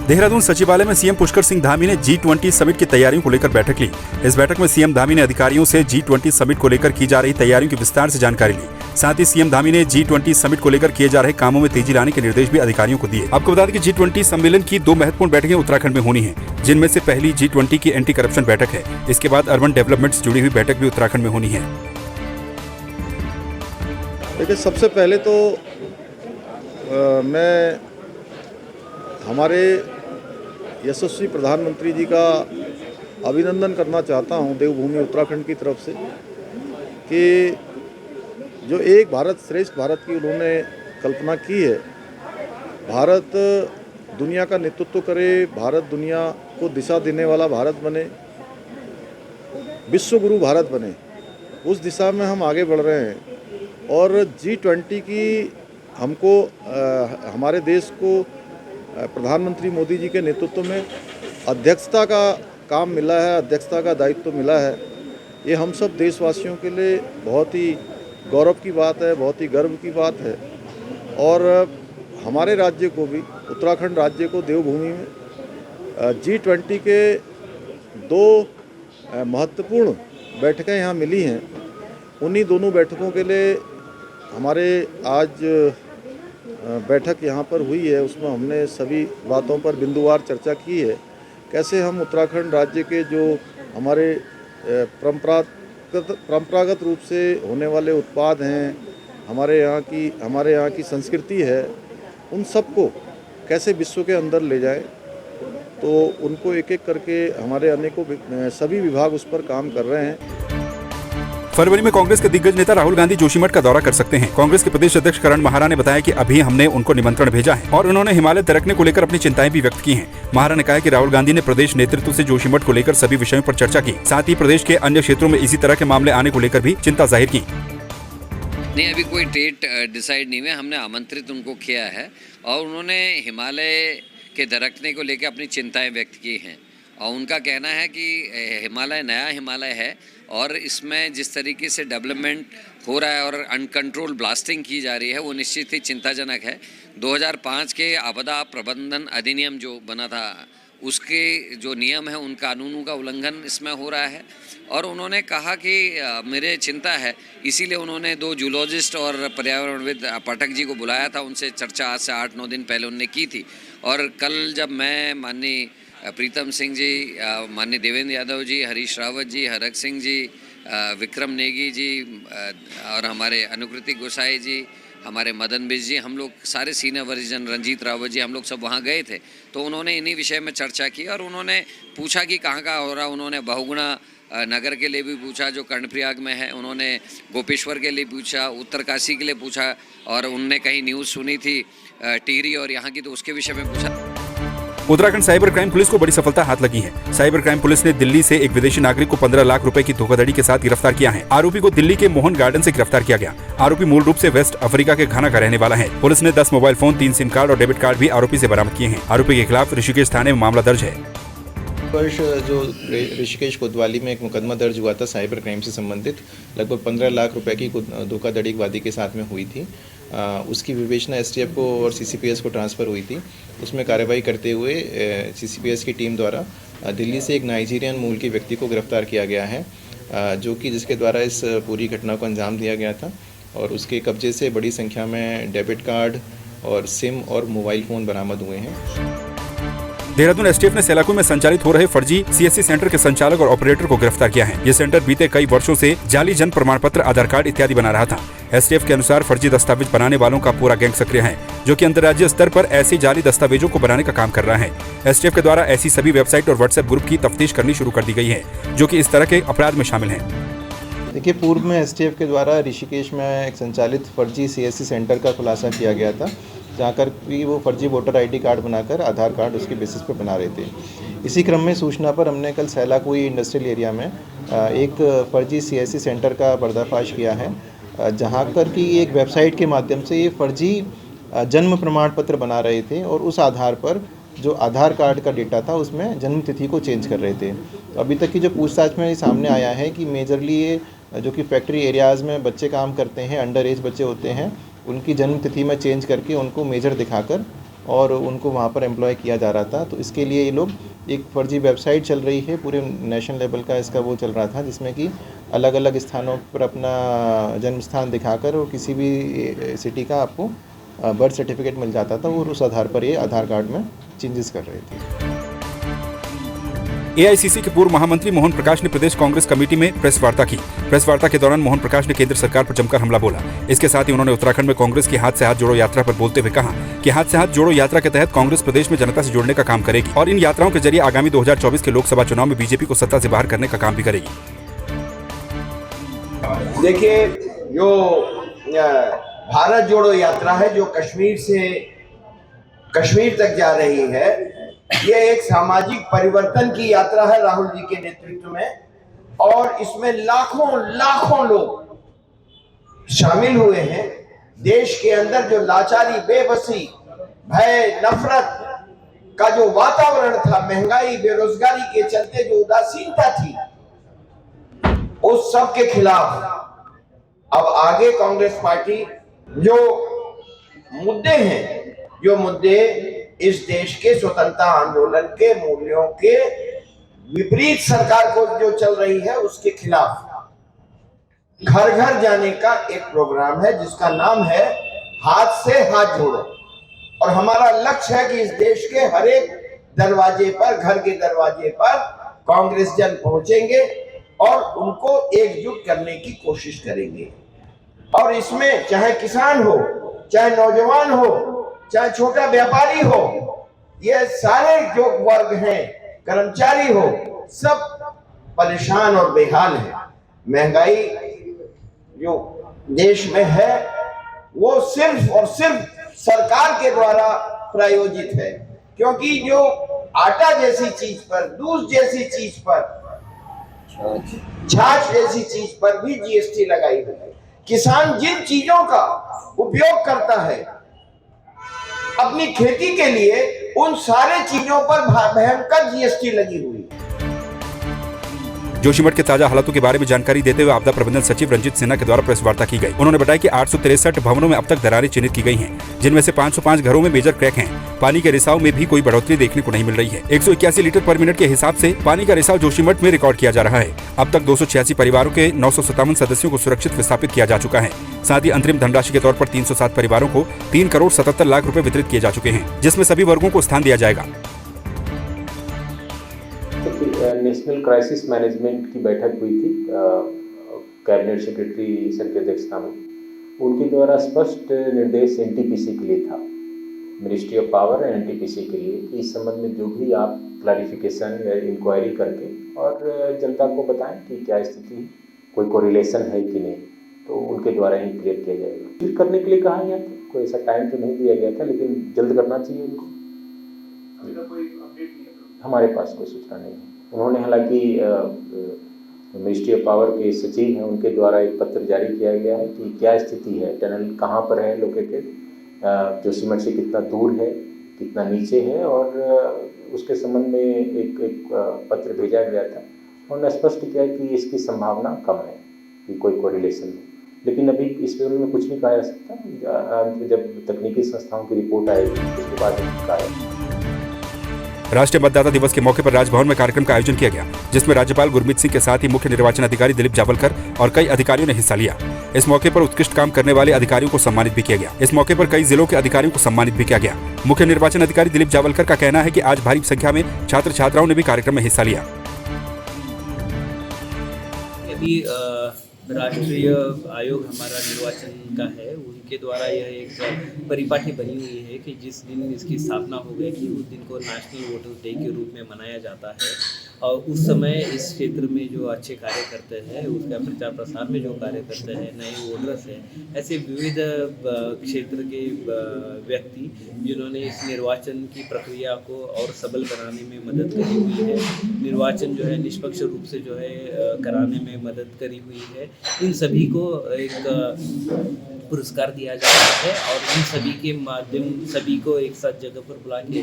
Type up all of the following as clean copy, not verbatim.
देहरादून सचिवालय में सीएम पुष्कर सिंह धामी ने G20 समिट की तैयारियों को लेकर बैठक ली। इस बैठक में सीएम धामी ने अधिकारियों से G20 समिट को लेकर की जा रही तैयारियों की विस्तार से जानकारी ली। साथ ही सीएम धामी ने G20 समिट को लेकर किए जा रहे कामों में तेजी लाने के निर्देश भी अधिकारियों को दिए। आपको बता दें कि G20 सम्मेलन की 2 महत्वपूर्ण बैठकें उत्तराखंड में होनी है, जिनमें से पहली G20 की एंटी करप्शन बैठक है। इसके बाद अर्बन डेवलपमेंट से जुड़ी हुई बैठक भी उत्तराखंड में होनी है। देखिए, सबसे पहले तो मैं हमारे यशस्वी प्रधानमंत्री जी का अभिनंदन करना चाहता हूं देवभूमि उत्तराखंड की तरफ से कि जो एक भारत श्रेष्ठ भारत की उन्होंने कल्पना की है। भारत दुनिया का नेतृत्व करे, भारत दुनिया को दिशा देने वाला भारत बने, विश्व गुरु भारत बने, उस दिशा में हम आगे बढ़ रहे हैं। और G20 की हमको हमारे देश को प्रधानमंत्री मोदी जी के नेतृत्व में अध्यक्षता का काम मिला है, अध्यक्षता का दायित्व मिला है। ये हम सब देशवासियों के लिए बहुत ही गौरव की बात है, बहुत ही गर्व की बात है। और हमारे राज्य को भी, उत्तराखंड राज्य को देवभूमि में G20 के 2 महत्वपूर्ण बैठकें यहाँ मिली हैं। उन्हीं दोनों बैठकों के लिए हमारे आज बैठक यहाँ पर हुई है। उसमें हमने सभी बातों पर बिंदुवार चर्चा की है। कैसे हम उत्तराखंड राज्य के जो हमारे परंपरागत रूप से होने वाले उत्पाद हैं, हमारे यहाँ की संस्कृति है, उन सबको कैसे विश्व के अंदर ले जाएं। तो उनको एक एक करके हमारे अनेकों सभी विभाग उस पर काम कर रहे हैं। फरवरी में कांग्रेस के दिग्गज नेता राहुल गांधी जोशीमठ का दौरा कर सकते हैं। कांग्रेस के प्रदेश अध्यक्ष करण महारा ने बताया कि अभी हमने उनको निमंत्रण भेजा है और उन्होंने हिमालय दरकने को लेकर अपनी चिंताएं भी व्यक्त की हैं। महारा ने कहा कि राहुल गांधी ने प्रदेश नेतृत्व से जोशीमठ को लेकर सभी विषयों पर चर्चा की। साथ ही प्रदेश के अन्य क्षेत्रों में इसी तरह के मामले आने को लेकर भी चिंता जाहिर की। नहीं, अभी कोई डेट डिसाइड नहीं हुआ। हमने आमंत्रित उनको किया है और उन्होंने हिमालय के दरकने को लेकर अपनी चिंताएं व्यक्त की हैं। और उनका कहना है कि हिमालय नया हिमालय है और इसमें जिस तरीके से डेवलपमेंट हो रहा है और अनकंट्रोल ब्लास्टिंग की जा रही है, वो निश्चित ही चिंताजनक है। 2005 के आपदा प्रबंधन अधिनियम जो बना था, उसके जो नियम है, उन कानूनों का उल्लंघन इसमें हो रहा है। और उन्होंने कहा कि मेरे चिंता है, इसीलिए उन्होंने 2 जूलॉजिस्ट और पर्यावरणविद पाठक जी को बुलाया था। उनसे चर्चा आज से 8-9 दिन पहले उन्होंने की थी। और कल जब मैं माननीय प्रीतम सिंह जी, माननीय देवेंद्र यादव जी, हरीश रावत जी, हरक सिंह जी, विक्रम नेगी जी और हमारे अनुकृति गोसाई जी, हमारे मदन बिज जी, हम लोग सारे सीनियर वर्जन, रंजीत रावत जी, हम लोग सब वहाँ गए थे। तो उन्होंने इन्हीं विषय में चर्चा की और उन्होंने पूछा कि कहाँ कहाँ हो रहा। उन्होंने बहुगुणा नगर के लिए भी पूछा जो कर्णप्रयाग में है, उन्होंने गोपेश्वर के लिए पूछा, उत्तरकाशी के लिए पूछा और उनने कहीं न्यूज़ सुनी थी टिहरी और यहाँ की, तो उसके विषय में पूछा। उत्तराखंड साइबर क्राइम पुलिस को बड़ी सफलता हाथ लगी है। साइबर क्राइम पुलिस ने दिल्ली से एक विदेशी नागरिक को 15 लाख रुपए की धोखाधड़ी के साथ गिरफ्तार किया है। आरोपी को दिल्ली के मोहन गार्डन से गिरफ्तार किया गया। आरोपी मूल रूप से वेस्ट अफ्रीका के घाना का रहने वाला है। पुलिस ने 10 मोबाइल फोन, 3 सिम कार्ड और डेबिट कार्ड भी आरोपी से बरामद किए हैं। आरोपी के खिलाफ ऋषिकेश थाने में मामला दर्ज है। वर्ष जो ऋषिकेश कोतवाली में एक मुकदमा दर्ज हुआ था साइबर क्राइम से संबंधित, लगभग 15 लाख रुपए की धोखाधड़ी वादी के साथ में हुई थी। उसकी विवेचना एसटीएफ को और सीसीपीएस को ट्रांसफ़र हुई थी। उसमें कार्रवाई करते हुए सीसीपीएस की टीम द्वारा दिल्ली से एक नाइजीरियन मूल के व्यक्ति को गिरफ्तार किया गया है, जिसके द्वारा इस पूरी घटना को अंजाम दिया गया था। और उसके कब्जे से बड़ी संख्या में डेबिट कार्ड और सिम और मोबाइल फ़ोन बरामद हुए हैं। देहरादून एसटीएफ ने सेलाकुई में संचालित हो रहे फर्जी सीएससी सेंटर के संचालक और ऑपरेटर को गिरफ्तार किया है। ये सेंटर बीते कई वर्षों से जाली जन्म प्रमाण पत्र, आधार कार्ड इत्यादि बना रहा था। एसटीएफ के अनुसार फर्जी दस्तावेज बनाने वालों का पूरा गैंग सक्रिय है, जो कि अंतर्राज्यीय स्तर पर ऐसे जाली दस्तावेजों को बनाने का काम कर रहा है। एसटीएफ के द्वारा ऐसी सभी वेबसाइट और व्हाट्सएप ग्रुप की तफ्तीश करनी शुरू कर दी गई है, जो कि इस तरह के अपराध में शामिल हैं। देखिए, पूर्व में एसटीएफ के द्वारा ऋषिकेश में एक संचालित फर्जी सीएससी सेंटर का खुलासा किया गया था, जहाँ कर भी वो फर्जी वोटर आईडी कार्ड बनाकर आधार कार्ड उसके बेसिस पर बना रहे थे। इसी क्रम में सूचना पर हमने कल सेलाकुई इंडस्ट्रियल एरिया में एक फर्जी सीएससी सेंटर का पर्दाफाश किया है, जहाँ कर की एक वेबसाइट के माध्यम से ये फर्जी जन्म प्रमाण पत्र बना रहे थे और उस आधार पर जो आधार कार्ड का डेटा था उसमें जन्म तिथि को चेंज कर रहे थे। तो अभी तक की जो पूछताछ में सामने आया है कि मेजरली ये जो कि फैक्ट्री एरियाज़ में बच्चे काम करते हैं, अंडर एज बच्चे होते हैं, उनकी जन्म तिथि में चेंज करके उनको मेजर दिखाकर और उनको वहाँ पर एम्प्लॉय किया जा रहा था। तो इसके लिए ये लोग एक फर्जी वेबसाइट चल रही है, पूरे नेशनल लेवल का इसका वो चल रहा था, जिसमें कि अलग अलग स्थानों पर अपना जन्म स्थान दिखाकर और किसी भी सिटी का आपको बर्थ सर्टिफिकेट मिल जाता था और उस आधार पर ये आधार कार्ड में चेंजेस कर रहे थे। एआईसीसी के पूर्व महामंत्री मोहन प्रकाश ने प्रदेश कांग्रेस कमेटी में प्रेस वार्ता की। प्रेस वार्ता के दौरान मोहन प्रकाश ने केंद्र सरकार पर जमकर हमला बोला। इसके साथ ही उन्होंने उत्तराखंड में कांग्रेस की हाथ से हाथ जोड़ो यात्रा पर बोलते हुए कहा कि हाथ से हाथ जोड़ो यात्रा के तहत कांग्रेस प्रदेश में जनता से जुड़ने का काम करेगी और इन यात्राओं के जरिए आगामी 2024 के लोकसभा चुनाव में बीजेपी को सत्ता से बाहर करने का काम भी करेगी। देखिए, जो भारत जोड़ो यात्रा है जो कश्मीर से कश्मीर तक जा रही है, ये एक सामाजिक परिवर्तन की यात्रा है राहुल जी के नेतृत्व में, और इसमें लाखों लाखों लोग शामिल हुए हैं। देश के अंदर जो लाचारी, बेबसी, भय, नफरत का जो वातावरण था, महंगाई, बेरोजगारी के चलते जो उदासीनता थी, उस सब के खिलाफ अब आगे कांग्रेस पार्टी जो मुद्दे हैं, जो मुद्दे इस देश के स्वतंत्रता आंदोलन के मूल्यों के विपरीत सरकार को जो चल रही है, उसके खिलाफ घर घर जाने का एक प्रोग्राम है जिसका नाम है हाथ से हाथ जोड़ो। और हमारा लक्ष्य है कि इस देश के हर एक दरवाजे पर, घर के दरवाजे पर कांग्रेस जन पहुंचेंगे और उनको एकजुट करने की कोशिश करेंगे। और इसमें चाहे किसान हो, चाहे नौजवान हो, चाहे छोटा व्यापारी हो, ये सारे जो वर्ग हैं, कर्मचारी हो, सब परेशान और बेहाल हैं। महंगाई जो देश में है वो सिर्फ और सिर्फ सरकार के द्वारा प्रायोजित है, क्योंकि जो आटा जैसी चीज पर, दूध जैसी चीज पर, छाछ जैसी चीज पर भी जीएसटी लगाई हुई है। किसान जिन चीजों का उपयोग करता है अपनी खेती के लिए, उन सारे चीजों पर भयंकर जीएसटी लगी हुई है। जोशीमठ के ताजा हालातों के बारे में जानकारी देते हुए आपदा प्रबंधन सचिव रंजीत सिन्हा के द्वारा प्रेस वार्ता की गई। उन्होंने बताया कि 863 भवनों में अब तक दरारें चिन्हित की गई हैं, जिनमें से 505 घरों में मेजर क्रैक हैं। पानी के रिसाव में भी कोई बढ़ोतरी देखने को नहीं मिल रही है। 181 लीटर पर मिनट के हिसाब से पानी का रिसाव जोशीमठ में रिकॉर्ड किया जा रहा है। अब तक 286 परिवारों के 957 सदस्यों को सुरक्षित विस्थापित किया जा चुका है। साथ ही अंतरिम धनराशि के तौर पर 307 परिवारों को 3 करोड़ 77 लाख रुपए वितरित किए जा चुके हैं, जिसमें सभी वर्गों को स्थान दिया जाएगा। नेशनल क्राइसिस मैनेजमेंट की बैठक हुई थी कैबिनेट सेक्रेटरी सर की अध्यक्षता में। उनके द्वारा स्पष्ट निर्देश एनटीपीसी के लिए था, ministry of power and NTPC के लिए, कि इस संबंध में जो भी आप क्लैरिफिकेशन या इंक्वायरी करके और जनता को बताएं कि क्या स्थिति है, कोई कोरिलेशन है कि नहीं, तो उनके द्वारा ही क्लियर किया जाएगा। क्लियर करने के लिए कहा गया था, कोई ऐसा टाइम तो नहीं दिया गया था, लेकिन जल्द करना चाहिए उनको। हमारे पास कोई सूचना नहीं है। उन्होंने हालांकि मिनिस्ट्री ऑफ पावर के सचिव हैं, उनके द्वारा एक पत्र जारी किया गया है कि क्या स्थिति है, टनल कहाँ पर है लोकेटेड, जोशीमठ से कितना दूर है, कितना नीचे है, और उसके संबंध में एक पत्र भेजा गया था। उन्होंने स्पष्ट किया कि इसकी संभावना कम है कि कोई कोरिलेशन है, लेकिन अभी इस विषय में कुछ नहीं कहा जा सकता। जब तकनीकी संस्थाओं की रिपोर्ट आएगी उसके बाद कहा जाएगा। राष्ट्रीय मतदाता दिवस के मौके पर राजभवन में कार्यक्रम का आयोजन किया गया, जिसमें राज्यपाल गुरमीत सिंह के साथ ही मुख्य निर्वाचन अधिकारी दिलीप जावलकर और कई अधिकारियों ने हिस्सा लिया। इस मौके पर उत्कृष्ट काम करने वाले अधिकारियों को सम्मानित भी किया गया। इस मौके पर कई जिलों के अधिकारियों को सम्मानित भी किया गया। मुख्य निर्वाचन अधिकारी दिलीप जावलकर का कहना है कि आज भारी संख्या में छात्र छात्राओं ने भी कार्यक्रम में हिस्सा लिया। राष्ट्रीय आयोग हमारा निर्वाचन का है, उनके द्वारा यह एक परिपाटी बनी हुई है कि जिस दिन इसकी स्थापना हो गई कि उस दिन को नेशनल वोटर्स डे के रूप में मनाया जाता है। और उस समय इस क्षेत्र में जो अच्छे कार्य करते हैं, उसका प्रचार प्रसार में जो कार्य करते हैं, नए वोटर्स हैं, ऐसे विविध क्षेत्र के व्यक्ति जिन्होंने इस निर्वाचन की प्रक्रिया को और सबल बनाने में मदद करी हुई है, निर्वाचन जो है निष्पक्ष रूप से जो है कराने में मदद करी हुई है, इन सभी को एक पुरस्कार दिया जाता है। और इन सभी के माध्यम सभी को एक साथ जगह पर बुला के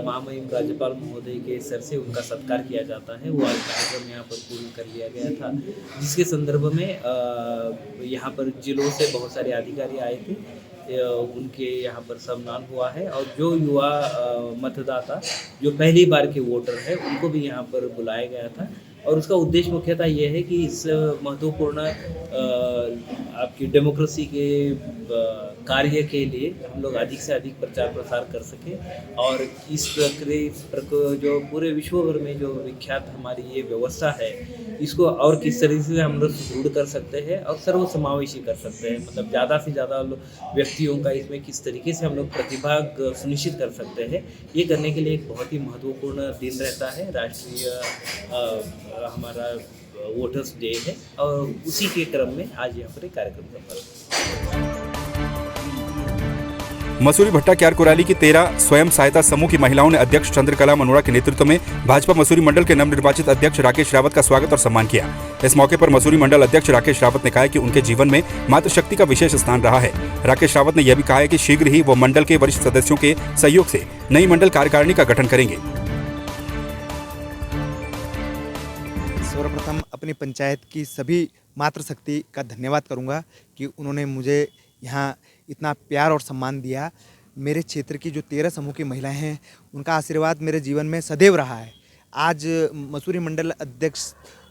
महामहिम राज्यपाल महोदय के सर से उनका सत्कार किया जाता है। वो आज कार्यक्रम यहाँ पर पूर्ण कर लिया गया था, जिसके संदर्भ में यहाँ पर जिलों से बहुत सारे अधिकारी आए थे। उनके यहाँ पर सम्मान हुआ है। और जो युवा मतदाता जो पहली बार के वोटर है उनको भी यहाँ पर बुलाया गया था। और उसका उद्देश्य मुख्यतः ये है कि इस महत्वपूर्ण आपकी डेमोक्रेसी के कार्य के लिए हम लोग अधिक से अधिक प्रचार प्रसार कर सकें और इस प्रक्रिया जो पूरे विश्व भर में जो विख्यात हमारी ये व्यवस्था है इसको और किस तरीके से हम लोग सुदृढ़ कर सकते हैं और सर्वसमावेशी कर सकते हैं। मतलब ज़्यादा से ज़्यादा व्यक्तियों का इसमें किस तरीके से हम लोग प्रतिभाग सुनिश्चित कर सकते हैं, ये करने के लिए एक बहुत ही महत्वपूर्ण दिन रहता है। राष्ट्रीय हमारा वोटर्स डे है और उसी के क्रम में आज यहाँ पर एक कार्यक्रम संपन्न। मसूरी भट्टा क्यार कुराली की 13 स्वयं सहायता समूह की महिलाओं ने अध्यक्ष चंद्रकला मनोरा के नेतृत्व में भाजपा मसूरी मंडल के नवनिर्वाचित अध्यक्ष राकेश रावत का स्वागत और सम्मान किया। इस मौके पर मसूरी मंडल अध्यक्ष राकेश रावत ने कहा कि उनके जीवन में मातृशक्ति का विशेष स्थान रहा है। राकेश रावत ने यह भी कहा है कि शीघ्र ही वो मंडल के वरिष्ठ सदस्यों के सहयोग से नई मंडल कार्यकारिणी का गठन करेंगे। सर्वप्रथम अपनी पंचायत की सभी मातृशक्ति का धन्यवाद करूंगा कि उन्होंने मुझे यहाँ इतना प्यार और सम्मान दिया। मेरे क्षेत्र की जो 13 समूह की महिलाएं हैं उनका आशीर्वाद मेरे जीवन में सदैव रहा है। आज मसूरी मंडल अध्यक्ष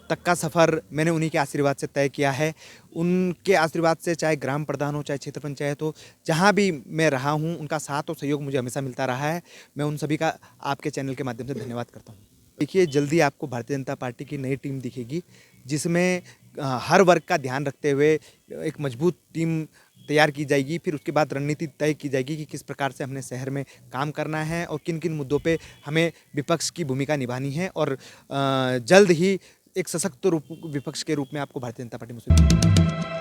तक का सफ़र मैंने उन्हीं के आशीर्वाद से तय किया है। उनके आशीर्वाद से चाहे ग्राम प्रधान हो चाहे क्षेत्र पंचायत हो, जहाँ भी मैं रहा हूँ उनका साथ और सहयोग मुझे हमेशा मिलता रहा है। मैं उन सभी का आपके चैनल के माध्यम से धन्यवाद करता हूँ। देखिए, जल्दी आपको भारतीय जनता पार्टी की नई टीम दिखेगी जिसमें हर वर्ग का ध्यान रखते हुए एक मजबूत टीम तैयार की जाएगी। फिर उसके बाद रणनीति तय की जाएगी कि किस प्रकार से हमने शहर में काम करना है और किन किन मुद्दों पे हमें विपक्ष की भूमिका निभानी है। और जल्द ही एक सशक्त विपक्ष के रूप में आपको भारतीय जनता पार्टी मसूरी